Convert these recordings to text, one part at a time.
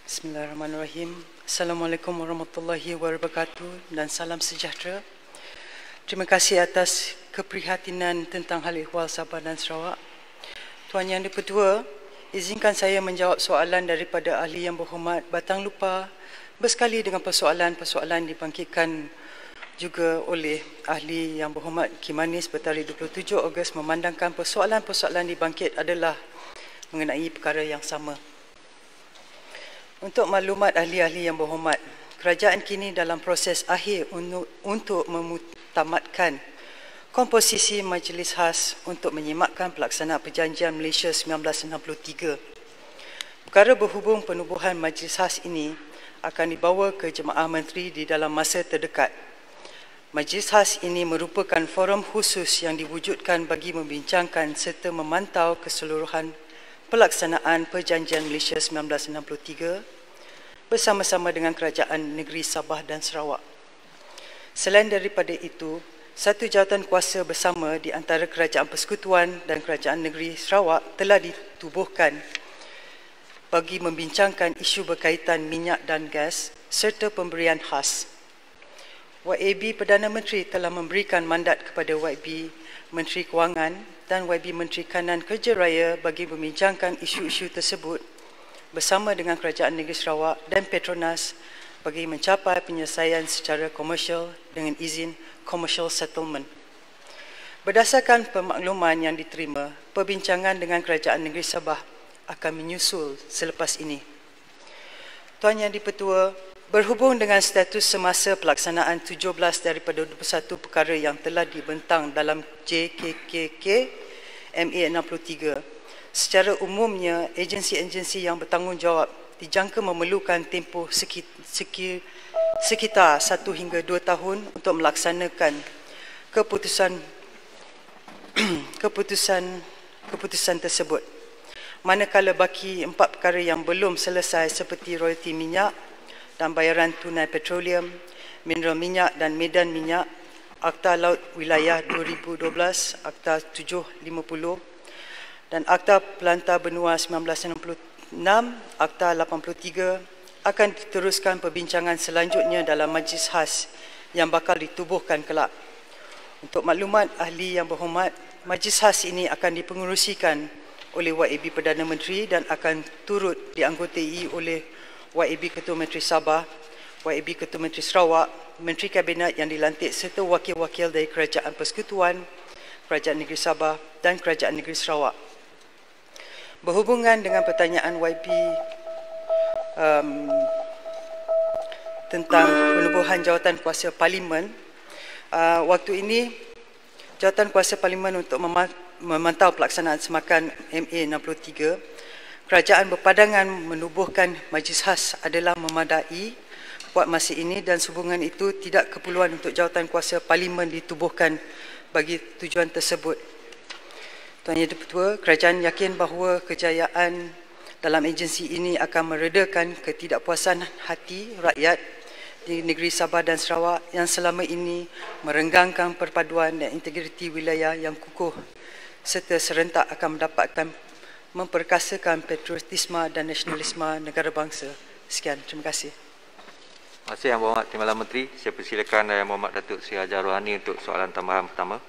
Bismillahirrahmanirrahim. Assalamualaikum warahmatullahi wabarakatuh dan salam sejahtera. Terima kasih atas keprihatinan tentang hal ehwal Sabah dan Sarawak. Tuan Yang di-Pertua, izinkan saya menjawab soalan daripada ahli yang berhormat Batang Lupa bersekali dengan persoalan-persoalan dibangkitkan juga oleh ahli yang berhormat Kimanis bertarikh 27 Ogos memandangkan persoalan-persoalan dibangkit adalah mengenai perkara yang sama. Untuk maklumat ahli-ahli yang berhormat, kerajaan kini dalam proses akhir untuk memutamatkan komposisi Majlis Khas untuk menyimakkan pelaksanaan Perjanjian Malaysia 1963. Perkara berhubung penubuhan Majlis Khas ini akan dibawa ke Jemaah Menteri di dalam masa terdekat. Majlis Khas ini merupakan forum khusus yang diwujudkan bagi membincangkan serta memantau keseluruhan pelaksanaan Perjanjian Malaysia 1963 bersama-sama dengan Kerajaan Negeri Sabah dan Sarawak. Selain daripada itu, satu jawatan kuasa bersama di antara Kerajaan Persekutuan dan Kerajaan Negeri Sarawak telah ditubuhkan bagi membincangkan isu berkaitan minyak dan gas serta pemberian khas. YAB Perdana Menteri telah memberikan mandat kepada YB Menteri Kewangan dan YB Menteri Kanan Kerja Raya bagi membincangkan isu-isu tersebut bersama dengan Kerajaan Negeri Sarawak dan Petronas bagi mencapai penyelesaian secara komersial dengan izin commercial settlement. Berdasarkan pemakluman yang diterima, perbincangan dengan Kerajaan Negeri Sabah akan menyusul selepas ini. Tuan Yang di-Pertua, berhubung dengan status semasa pelaksanaan 17 daripada 21 perkara yang telah dibentang dalam JKKK MA 63, secara umumnya, agensi-agensi yang bertanggungjawab dijangka memerlukan tempoh sekitar 1 hingga 2 tahun untuk melaksanakan keputusan tersebut. Manakala baki 4 perkara yang belum selesai seperti royalti minyak dan bayaran tunai petroleum, mineral minyak dan medan minyak, Akta Laut Wilayah 2012, Akta 750, dan Akta Pelantar Benua 1966, Akta 83 akan diteruskan perbincangan selanjutnya dalam Majlis Khas yang bakal ditubuhkan kelak. Untuk maklumat ahli yang berhormat, Majlis Khas ini akan dipengerusikan oleh YAB Perdana Menteri dan akan turut dianggotai oleh YAB Ketua Menteri Sabah, YAB Ketua Menteri Sarawak, Menteri Kabinet yang dilantik serta wakil-wakil dari Kerajaan Persekutuan, Kerajaan Negeri Sabah dan Kerajaan Negeri Sarawak. Berhubungan dengan pertanyaan YB tentang penubuhan jawatan kuasa Parlimen, waktu ini jawatan kuasa Parlimen untuk memantau pelaksanaan semakan MA 63, kerajaan berpadangan menubuhkan Majlis Khas adalah memadai buat masa ini dan sehubungan itu tidak keperluan untuk jawatan kuasa Parlimen ditubuhkan bagi tujuan tersebut. Tuan Yang di-Pertua, kerajaan yakin bahawa kejayaan dalam agensi ini akan meredakan ketidakpuasan hati rakyat di negeri Sabah dan Sarawak yang selama ini merenggangkan perpaduan dan integriti wilayah yang kukuh serta serentak akan mendapatkan memperkasakan patriotisme dan nasionalisme negara bangsa. Sekian, terima kasih. Terima kasih Yang Berhormat Timbalan Menteri. Saya persilakan Yang Berhormat Datuk Seri Hajar Rohani untuk soalan tambahan pertama.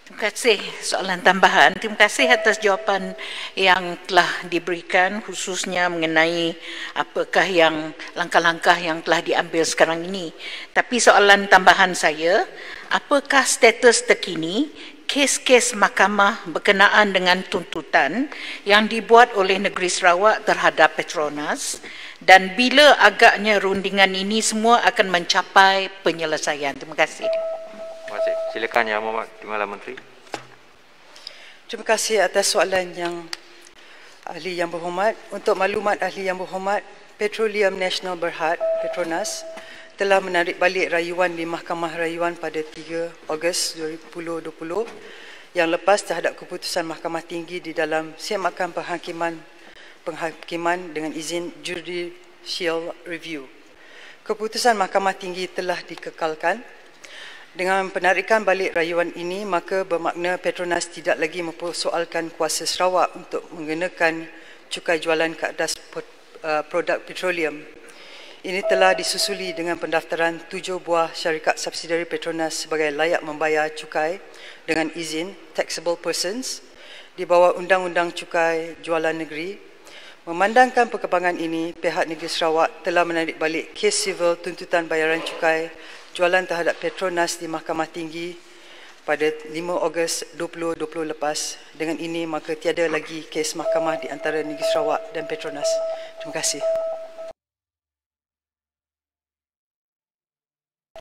Terima kasih soalan tambahan. Terima kasih atas jawapan yang telah diberikan khususnya mengenai apakah yang langkah-langkah yang telah diambil sekarang ini. Tapi soalan tambahan saya, apakah status terkini kes-kes mahkamah berkenaan dengan tuntutan yang dibuat oleh Negeri Sarawak terhadap Petronas dan bila agaknya rundingan ini semua akan mencapai penyelesaian? Terima kasih. Terima kasih. Silakan Yang Berhormat Timbalan Menteri. Terima kasih atas soalan yang ahli yang berhormat. Untuk maklumat ahli yang berhormat, Petroleum Nasional Berhad, Petronas, telah menarik balik rayuan di Mahkamah Rayuan pada 3 Ogos 2020 yang lepas terhadap keputusan Mahkamah Tinggi di dalam semakan penghakiman dengan izin Judicial Review. Keputusan Mahkamah Tinggi telah dikekalkan. Dengan penarikan balik rayuan ini, maka bermakna Petronas tidak lagi mempersoalkan kuasa Sarawak untuk mengenakan cukai jualan ke atas produk petroleum. Ini telah disusuli dengan pendaftaran 7 buah syarikat subsidiari Petronas sebagai layak membayar cukai dengan izin taxable persons di bawah Undang-Undang Cukai Jualan Negeri. Memandangkan perkembangan ini, pihak Negeri Sarawak telah menarik balik kes sivil tuntutan bayaran cukai jualan terhadap Petronas di Mahkamah Tinggi pada 5 Ogos 2020 lepas. Dengan ini, maka tiada lagi kes mahkamah di antara Negeri Sarawak dan Petronas. Terima kasih.